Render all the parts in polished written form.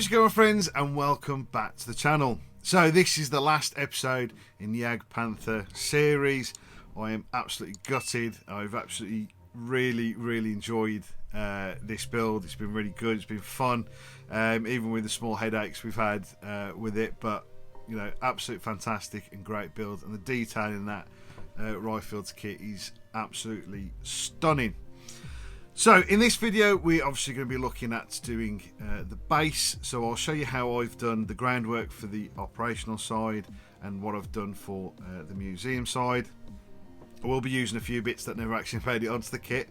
How's it going, friends, and welcome back to the channel. So this is the last episode in the Jagdpanther series. I am absolutely gutted. I've absolutely really enjoyed this build. It's been really good. It's been fun, even with the small headaches we've had with it, but you know, absolute fantastic and great build, and the detail in that Rifles kit is absolutely stunning. So in this video we're obviously going to be looking at doing the base, so I'll show you how I've done the groundwork for the operational side and what I've done for the museum side. I will be using a few bits that never actually made it onto the kit,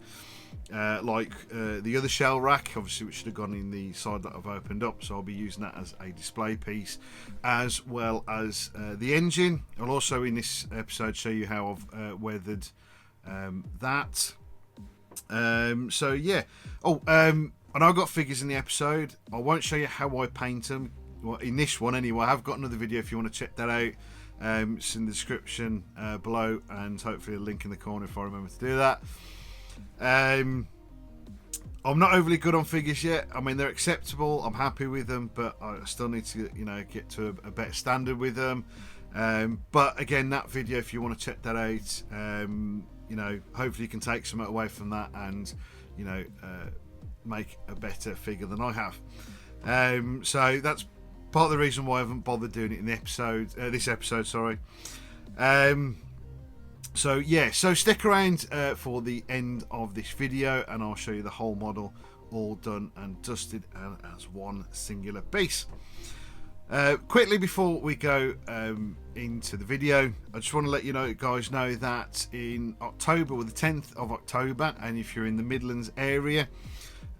like the other shell rack, obviously, which should have gone in the side that I've opened up, so I'll be using that as a display piece, as well as the engine. I'll also in this episode show you how I've weathered that. So yeah. And I've got figures in the episode. I won't show you how I paint them, well, in this one anyway. I've got another video if you want to check that out. It's in the description below, and hopefully a link in the corner if I remember to do that. I'm not overly good on figures yet. I mean, they're acceptable, I'm happy with them, but I still need to, you know, get to a better standard with them. But again, that video, if you want to check that out, you know, hopefully you can take something away from that and, you know, make a better figure than I have. So that's part of the reason why I haven't bothered doing it in the episode, this episode, sorry. So yeah, so stick around for the end of this video, and I'll show you the whole model all done and dusted and as one singular piece. Quickly before we go into the video, I just want to let you know, guys, know that in October, or the 10th of October, and if you're in the Midlands area,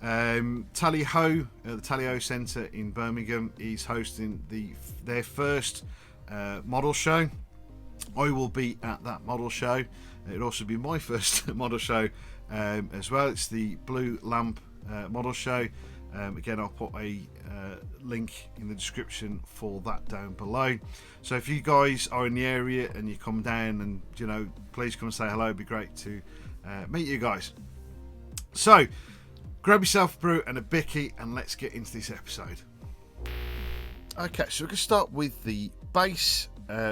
Tally-Ho, the Tally-Ho Centre in Birmingham, is hosting their first model show. I will be at that model show. It'll also be my first model show as well. It's the Blue Lamp model show. Again, I'll put a link in the description for that down below. So if you guys are in the area and you come down, and you know, please come and say hello. It'd be great to meet you guys. So grab yourself a brew and a bicky, and let's get into this episode. Okay, so we can start with the base,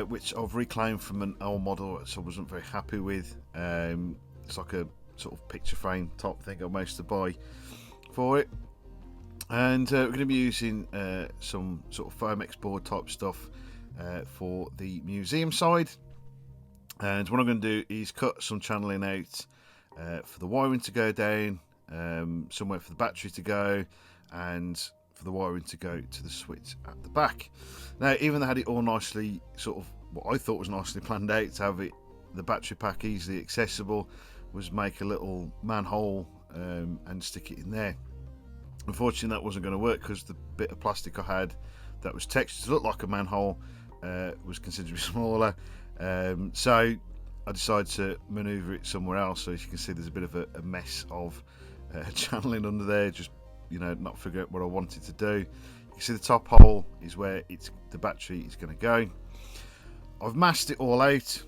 which I've reclaimed from an old model which I wasn't very happy with. It's like a sort of picture frame type thing I managed to buy for it. And we're going to be using some sort of Foamex board type stuff for the museum side. And what I'm going to do is cut some channeling out for the wiring to go down, somewhere for the battery to go, and for the wiring to go to the switch at the back. Now, even though I had it all nicely, sort of what I thought was nicely planned out to have it, the battery pack easily accessible, was make a little manhole and stick it in there. Unfortunately, that wasn't going to work because the bit of plastic I had that was textured to look like a manhole was considerably smaller. So I decided to manoeuvre it somewhere else. So as you can see, there's a bit of a mess of channeling under there, just, you know, not figuring out what I wanted to do. You can see the top hole is where the battery is going to go. I've masked it all out.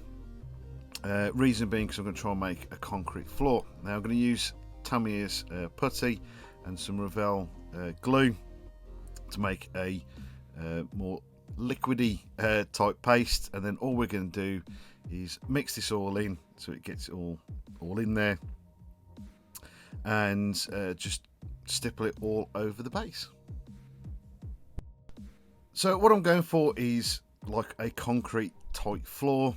Reason being because I'm going to try and make a concrete floor. Now I'm going to use Tamier's putty and some Revell glue to make a more liquidy type paste, and then all we're going to do is mix this all in so it gets all in there, and just stipple it all over the base. So what I'm going for is like a concrete type floor,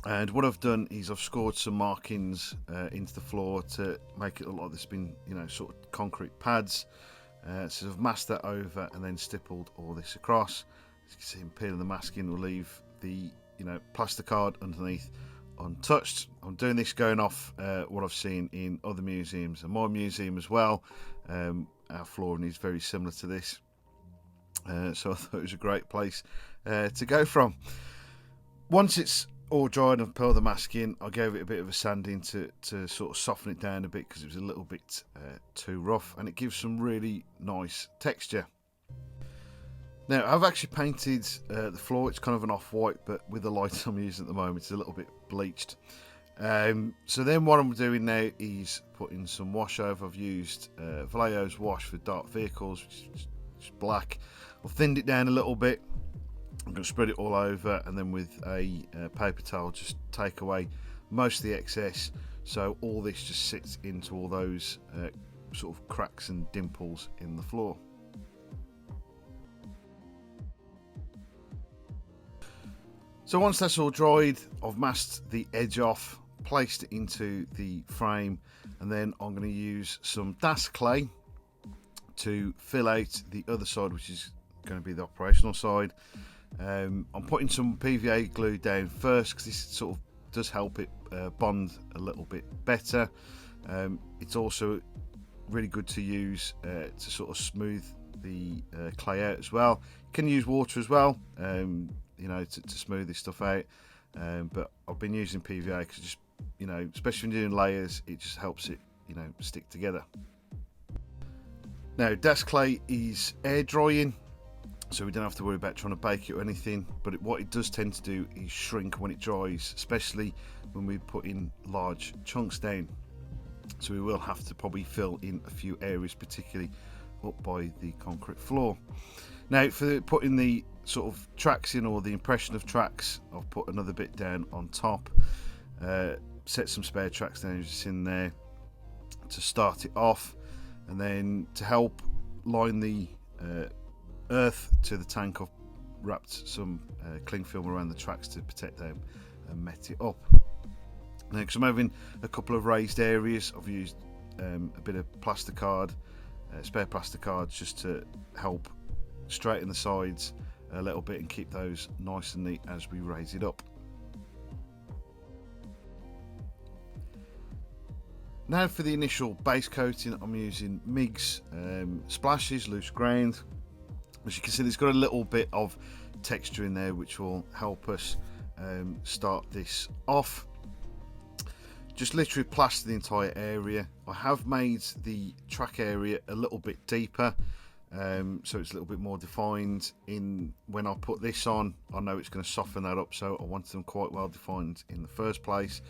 and what I've done is I've scored some markings into the floor to make it look like there's been, you know, sort of concrete pads. So I've masked that over and then stippled all this across. As you can see, peeling the masking will leave the, you know, plasticard underneath untouched. I'm doing this going off what I've seen in other museums and my museum as well. Our flooring is very similar to this, so I thought it was a great place to go from. Once it's all dried and peeled the mask in, I gave it a bit of a sanding to sort of soften it down a bit because it was a little bit too rough, and it gives some really nice texture. Now I've actually painted the floor. It's kind of an off-white, but with the light I'm using at the moment, it's a little bit bleached. So then what I'm doing now is putting some wash over. I've used Vallejo's wash for dark vehicles, which which is black. I've thinned it down a little bit. I'm going to spread it all over, and then with a paper towel just take away most of the excess, so all this just sits into all those sort of cracks and dimples in the floor. So once that's all dried, I've masked the edge off, placed it into the frame, and then I'm going to use some Das clay to fill out the other side, which is going to be the operational side. I'm putting some PVA glue down first because this sort of does help it bond a little bit better. It's also really good to use to sort of smooth the clay out as well. You can use water as well, you know, to smooth this stuff out, but I've been using PVA because just, you know, especially when you're doing layers, it just helps it, you know, stick together. Now, Das clay is air drying, so we don't have to worry about trying to bake it or anything, but what it does tend to do is shrink when it dries, especially when we put in large chunks down. So we will have to probably fill in a few areas, particularly up by the concrete floor. Now, for putting the sort of tracks in, or the impression of tracks, I've put another bit down on top, set some spare tracks down just in there to start it off, and then to help line the earth to the tank, I've wrapped some cling film around the tracks to protect them and met it up. Now, because I'm having a couple of raised areas, I've used a bit of plasticard, spare plasticards, just to help straighten the sides a little bit and keep those nice and neat as we raise it up. Now for the initial base coating, I'm using MIG's splashes, loose ground. As you can see, there's got a little bit of texture in there which will help us start this off. Just literally plaster the entire area. I have made the track area a little bit deeper, so it's a little bit more defined. When I put this on, I know it's going to soften that up, so I wanted them quite well defined in the first place,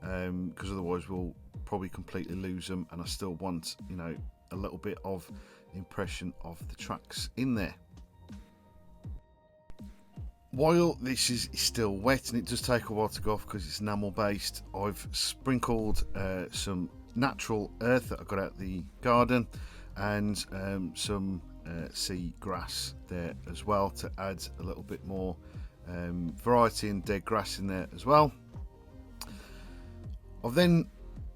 because otherwise we'll probably completely lose them, and I still want, you know, a little bit of impression of the tracks in there. While this is still wet, and it does take a while to go off because it's enamel based, I've sprinkled some natural earth that I got out of the garden, and some sea grass there as well, to add a little bit more variety and dead grass in there as well. I've then,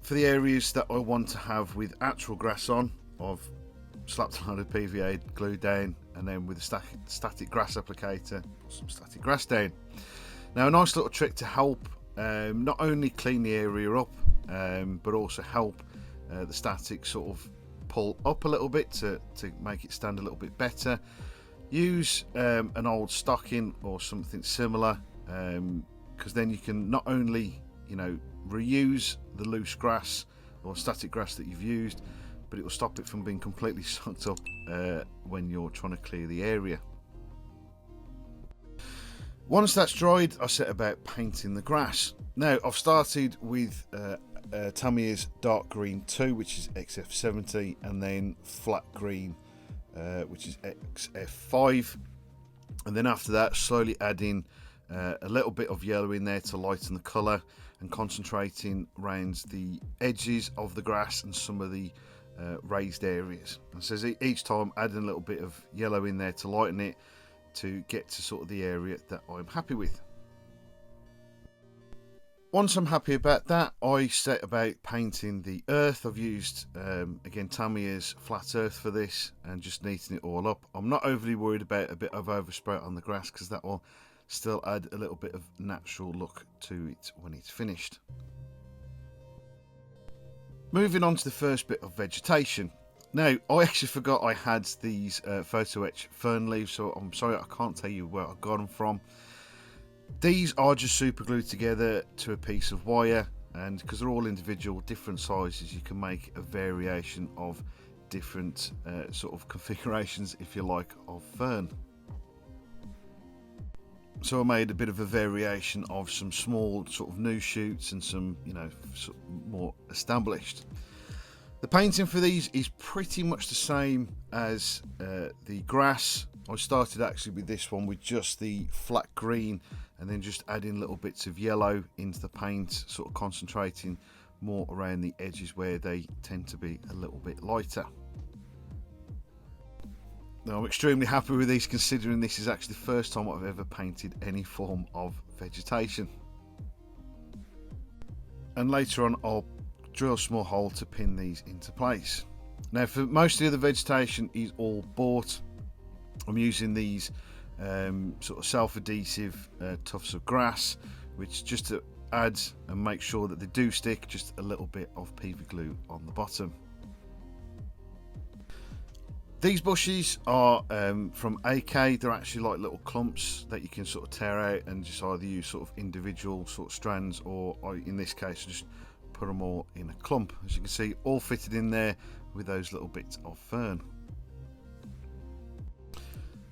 for the areas that I want to have with actual grass on, I've slapped a load of PVA glue down, and then with a static grass applicator, put some static grass down. Now, a nice little trick to help not only clean the area up, but also help the static sort of pull up a little bit to make it stand a little bit better. Use an old stocking or something similar, because then you can not only, you know, reuse the loose grass or static grass that you've used, but it will stop it from being completely sucked up when you're trying to clear the area. Once that's dried, I set about painting the grass. Now, I've started with Tamiya's Dark Green 2, which is XF70, and then Flat Green, which is XF5, and then after that slowly adding a little bit of yellow in there to lighten the colour, and concentrating around the edges of the grass and some of the raised areas. And so each time adding a little bit of yellow in there to lighten it, to get to sort of the area that I'm happy with. Once I'm happy about that, I set about painting the earth. I've used again Tamiya's flat earth for this, and just neaten it all up. I'm not overly worried about a bit of overspray on the grass, because that will still add a little bit of natural look to it when it's finished. Moving on to the first bit of vegetation. Now, I actually forgot I had these photo etch fern leaves, so I'm sorry I can't tell you where I got them from. These are just super glued together to a piece of wire, and because they're all individual, different sizes, you can make a variation of different sort of configurations, if you like, of fern. So I made a bit of a variation of some small sort of new shoots and some, you know, sort of more established. The painting for these is pretty much the same as the grass, I started actually with this one with just the flat green and then just adding little bits of yellow into the paint, sort of concentrating more around the edges where they tend to be a little bit lighter. Now, I'm extremely happy with these, considering this is actually the first time I've ever painted any form of vegetation. And later on I'll drill a small hole to pin these into place. Now, for most of the other vegetation is all bought. I'm using these sort of self-adhesive tufts of grass, which just to add and make sure that they do stick, just a little bit of PV glue on the bottom. These bushes are from AK. They're actually like little clumps that you can sort of tear out and just either use sort of individual sort of strands, or in this case just put them all in a clump. As you can see, all fitted in there with those little bits of fern.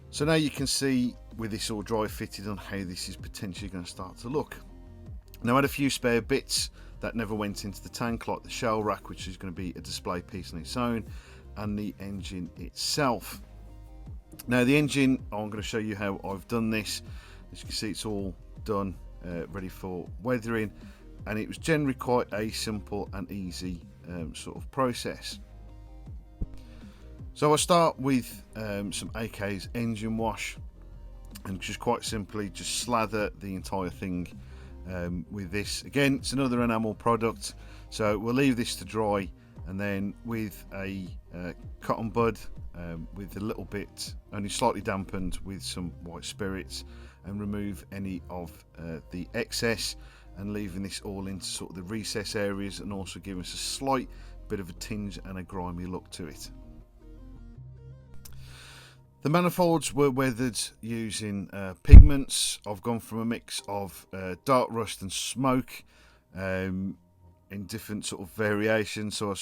So now you can see with this all dry fitted on how this is potentially going to start to look. Now, I had a few spare bits that never went into the tank, like the shell rack, which is going to be a display piece on its own, and the engine itself. Now, the engine, I'm going to show you how I've done this. As you can see, it's all done, ready for weathering, and it was generally quite a simple and easy sort of process. So I start with some AK's engine wash, and just quite simply just slather the entire thing with this. Again, it's another enamel product, so we'll leave this to dry, and then with a cotton bud with a little bit, only slightly dampened, with some white spirits, and remove any of the excess, and leaving this all into sort of the recess areas, and also giving us a slight bit of a tinge and a grimy look to it. The manifolds were weathered using pigments. I've gone from a mix of dark rust and smoke in different sort of variations. So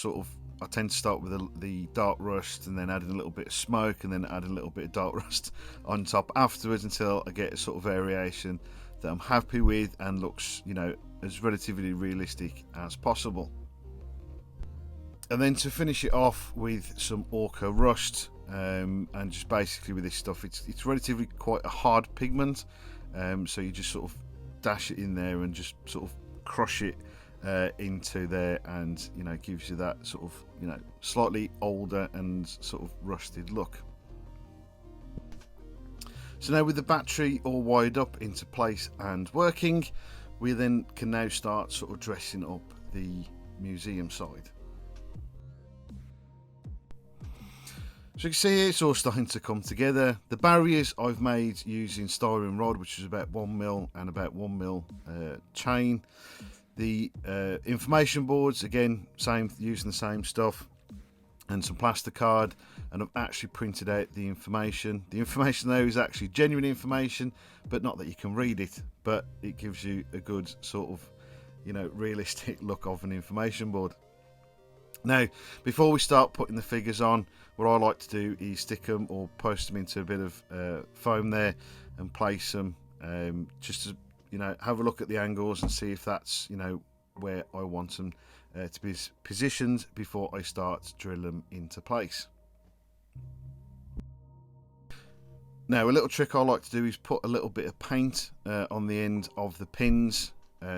I tend to start with the dark rust, and then adding a little bit of smoke, and then adding a little bit of dark rust on top afterwards, until I get a sort of variation that I'm happy with and looks, you know, as relatively realistic as possible. And then to finish it off with some ochre rust. And just basically with this stuff, it's relatively quite a hard pigment, so you just sort of dash it in there and just sort of crush it into there, and you know, gives you that sort of, you know, slightly older and sort of rusted look. So now with the battery all wired up into place and working, we then can now start sort of dressing up the museum side. So you can see it's all starting to come together. The barriers I've made using styrene rod, which is about 1mm, and about 1mm chain. The information boards, again, same, using the same stuff, and some plasticard, and I've actually printed out the information. The information there is actually genuine information, but not that you can read it, but it gives you a good sort of, you know, realistic look of an information board. Now, before we start putting the figures on, what I like to do is stick them or post them into a bit of foam there, and place them just to, you know, have a look at the angles and see if that's, you know, where I want them to be positioned before I start drilling them into place. Now, a little trick I like to do is put a little bit of paint on the end of the pins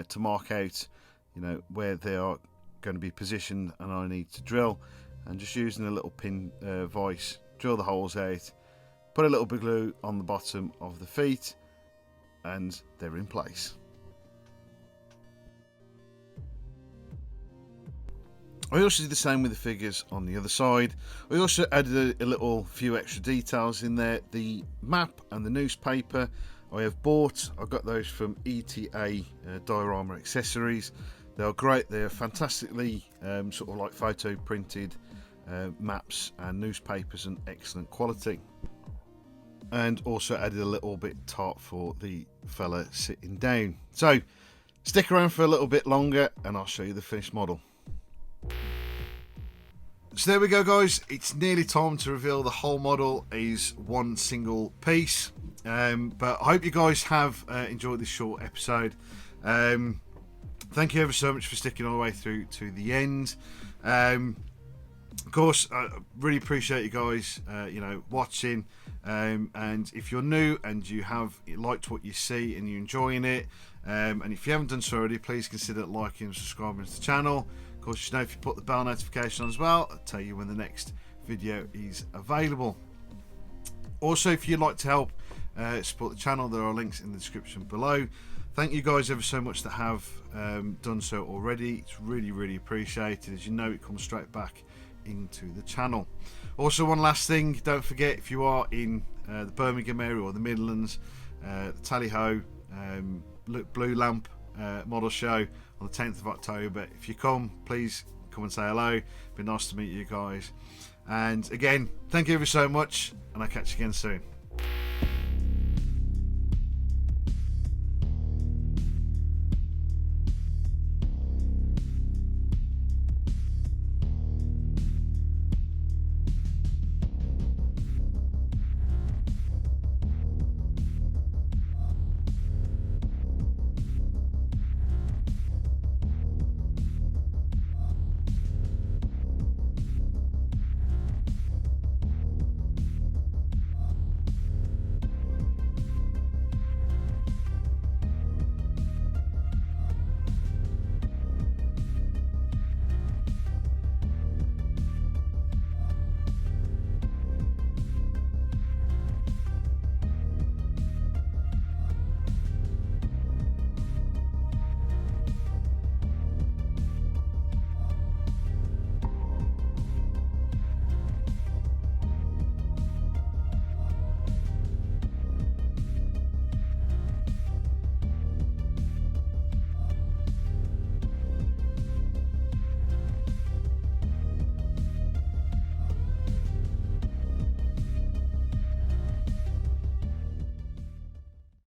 to mark out, you know, where they are going to be positioned and I need to drill, and just using a little pin vise, drill the holes out, put a little bit of glue on the bottom of the feet, and they're in place. I also did the same with the figures on the other side. I also added a little few extra details in there. The map and the newspaper I have bought. I got those from ETA Diorama Accessories. They are great. They are fantastically sort of like photo printed maps and newspapers, and excellent quality. And also added a little bit top for the fella sitting down. So stick around for a little bit longer and I'll show you the finished model. So there we go, guys. It's nearly time to reveal the whole model is one single piece. But I hope you guys have enjoyed this short episode. Thank you ever so much for sticking all the way through to the end. Of course, I really appreciate you guys, watching. And if you're new and you have liked what you see and you're enjoying it, and if you haven't done so already, please consider liking and subscribing to the channel. Of course, if you put the bell notification on as well, I'll tell you when the next video is available. Also, if you'd like to help support the channel, there are links in the description below. Thank you guys ever so much that have done so already. It's really, really appreciated. As you know, it comes straight back into the channel. Also, one last thing, don't forget, if you are in the Birmingham area or the Midlands, the Tally-Ho Blue Lamp model show on the 10th of October. If you come, please come and say hello. It'd be nice to meet you guys. And again, thank you ever so much, and I'll catch you again soon.